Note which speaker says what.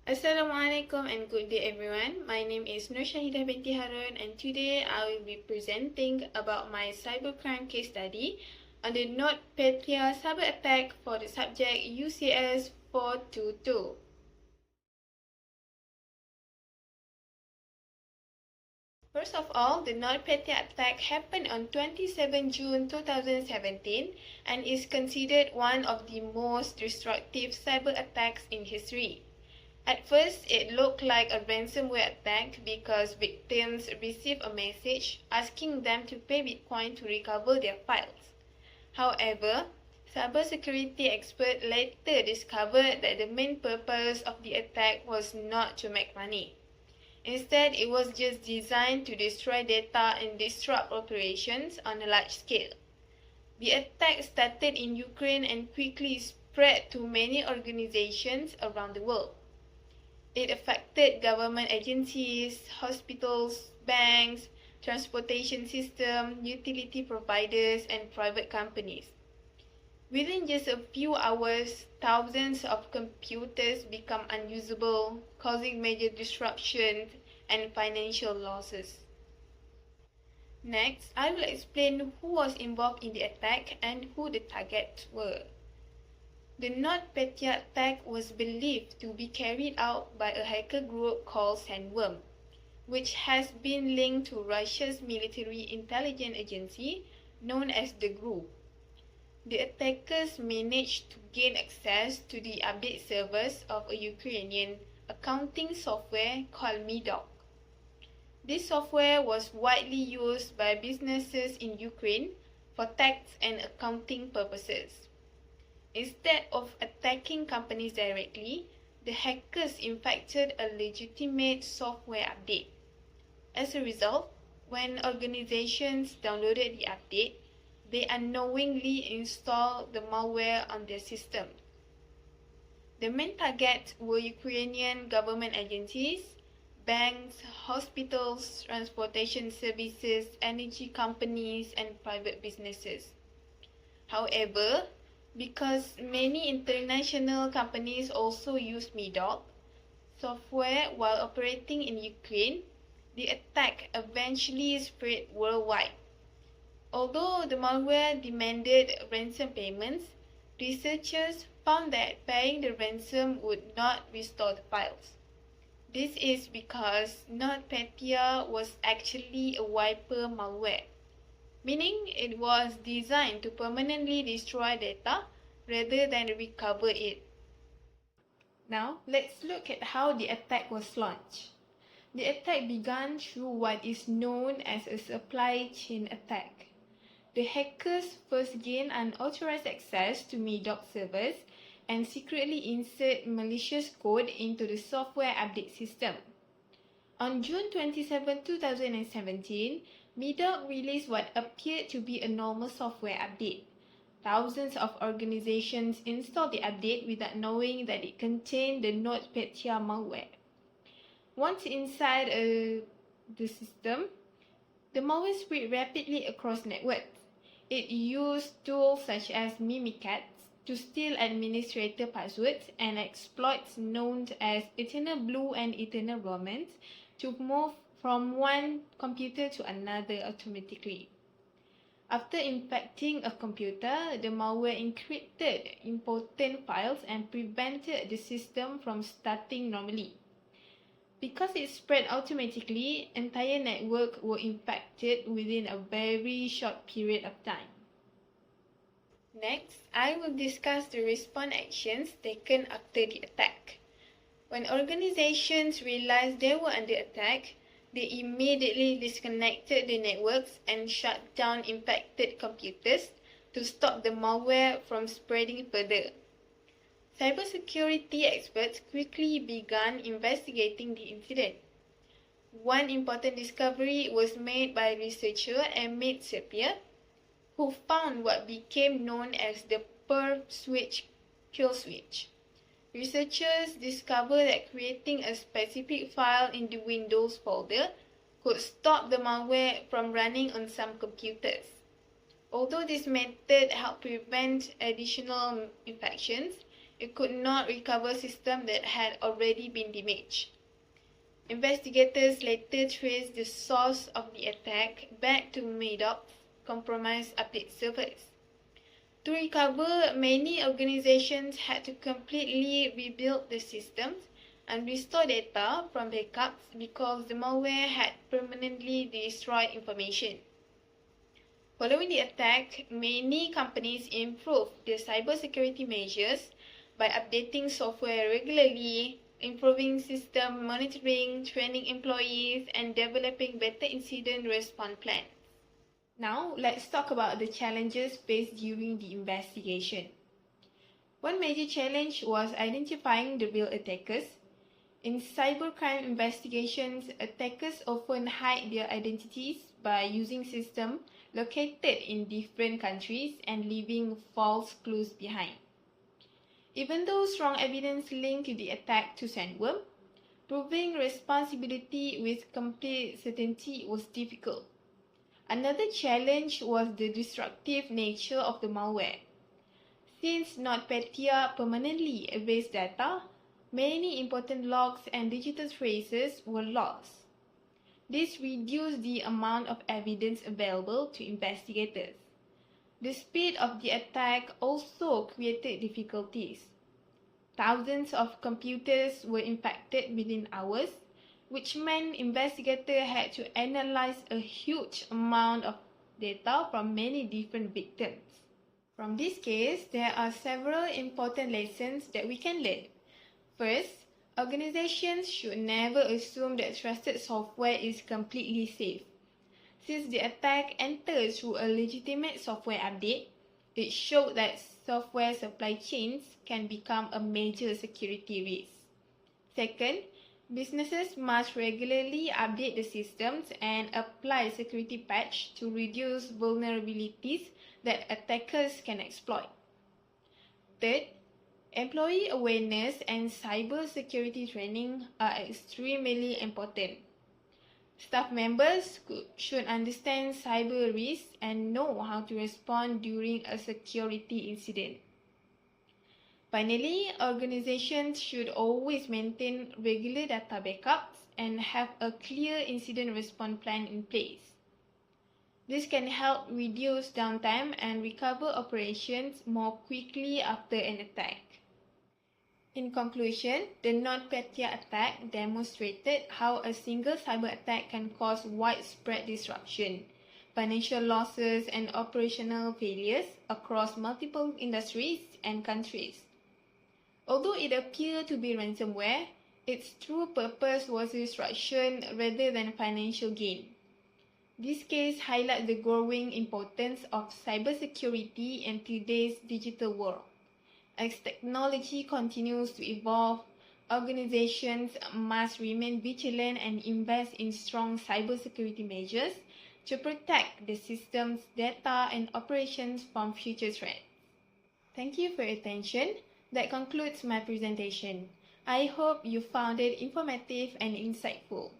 Speaker 1: Assalamualaikum and good day everyone. My name is Nur Shahidah binti Harun and today I will be presenting about my cybercrime case study on the NotPetya cyber attack for the subject UCS422. First of all, the NotPetya attack happened on 27 June 2017 and is considered one of the most destructive cyber attacks in history. At first, it looked like a ransomware attack because victims received a message asking them to pay Bitcoin to recover their files. However, cybersecurity experts later discovered that the main purpose of the attack was not to make money. Instead, it was just designed to destroy data and disrupt operations on a large scale. The attack started in Ukraine and quickly spread to many organizations around the world. It affected government agencies, hospitals, banks, transportation system, utility providers, and private companies. Within just a few hours, thousands of computers become unusable, causing major disruptions and financial losses. Next, I will explain who was involved in the attack and who the targets were. The NotPetya attack was believed to be carried out by a hacker group called Sandworm, which has been linked to Russia's military intelligence agency known as the GRU. The attackers managed to gain access to the update servers of a Ukrainian accounting software called Medoc. This software was widely used by businesses in Ukraine for tax and accounting purposes. Instead of attacking companies directly, the hackers infected a legitimate software update. As a result, when organizations downloaded the update, they unknowingly installed the malware on their system. The main targets were Ukrainian government agencies, banks, hospitals, transportation services, energy companies, and private businesses. However, because many international companies also use Medoc software while operating in Ukraine, the attack eventually spread worldwide. Although the malware demanded ransom payments, researchers found that paying the ransom would not restore the files. This is because NotPetya was actually a wiper malware, meaning it was designed to permanently destroy data rather than recover it. Now, let's look at how the attack was launched. The attack began through what is known as a supply chain attack. The hackers first gained unauthorized access to Medoc servers and secretly insert malicious code into the software update system. On June 27, 2017, Medoc released what appeared to be a normal software update. Thousands of organizations installed the update without knowing that it contained the NotPetya malware. Once inside the system, the malware spread rapidly across networks. It used tools such as Mimikatz to steal administrator passwords and exploits known as Eternal Blue and Eternal Romance to move from one computer to another automatically. After infecting a computer, the malware encrypted important files and prevented the system from starting normally. Because it spread automatically, entire networks were infected within a very short period of time. Next, I will discuss the response actions taken after the attack. When organizations realized they were under attack, they immediately disconnected the networks and shut down infected computers to stop the malware from spreading further. Cybersecurity experts quickly began investigating the incident. One important discovery was made by researcher Amit Sepia, who found what became known as the perf switch kill switch. Researchers discovered that creating a specific file in the Windows folder could stop the malware from running on some computers. Although this method helped prevent additional infections, it could not recover systems that had already been damaged. Investigators later traced the source of the attack back to Madoc's compromised update servers. To recover, many organizations had to completely rebuild the systems and restore data from backups because the malware had permanently destroyed information. Following the attack, many companies improved their cybersecurity measures by updating software regularly, improving system monitoring, training employees, and developing better incident response plans. Now, let's talk about the challenges faced during the investigation. One major challenge was identifying the real attackers. In cybercrime investigations, attackers often hide their identities by using systems located in different countries and leaving false clues behind. Even though strong evidence linked the attack to sandworm, proving responsibility with complete certainty was difficult. Another challenge was the destructive nature of the malware. Since NotPetya permanently erased data, many important logs and digital traces were lost. This reduced the amount of evidence available to investigators. The speed of the attack also created difficulties. Thousands of computers were infected within hours, which meant investigators had to analyze a huge amount of data from many different victims. From this case, there are several important lessons that we can learn. First, organizations should never assume that trusted software is completely safe. Since the attack entered through a legitimate software update, it showed that software supply chains can become a major security risk. Second, businesses must regularly update the systems and apply security patches to reduce vulnerabilities that attackers can exploit. Third, employee awareness and cyber security training are extremely important. Staff members should understand cyber risks and know how to respond during a security incident. Finally, organizations should always maintain regular data backups and have a clear incident response plan in place. This can help reduce downtime and recover operations more quickly after an attack. In conclusion, the NotPetya attack demonstrated how a single cyber attack can cause widespread disruption, financial losses, and operational failures across multiple industries and countries. Although it appeared to be ransomware, its true purpose was destruction rather than financial gain. This case highlights the growing importance of cybersecurity in today's digital world. As technology continues to evolve, organizations must remain vigilant and invest in strong cybersecurity measures to protect the system's data and operations from future threats. Thank you for your attention. That concludes my presentation. I hope you found it informative and insightful.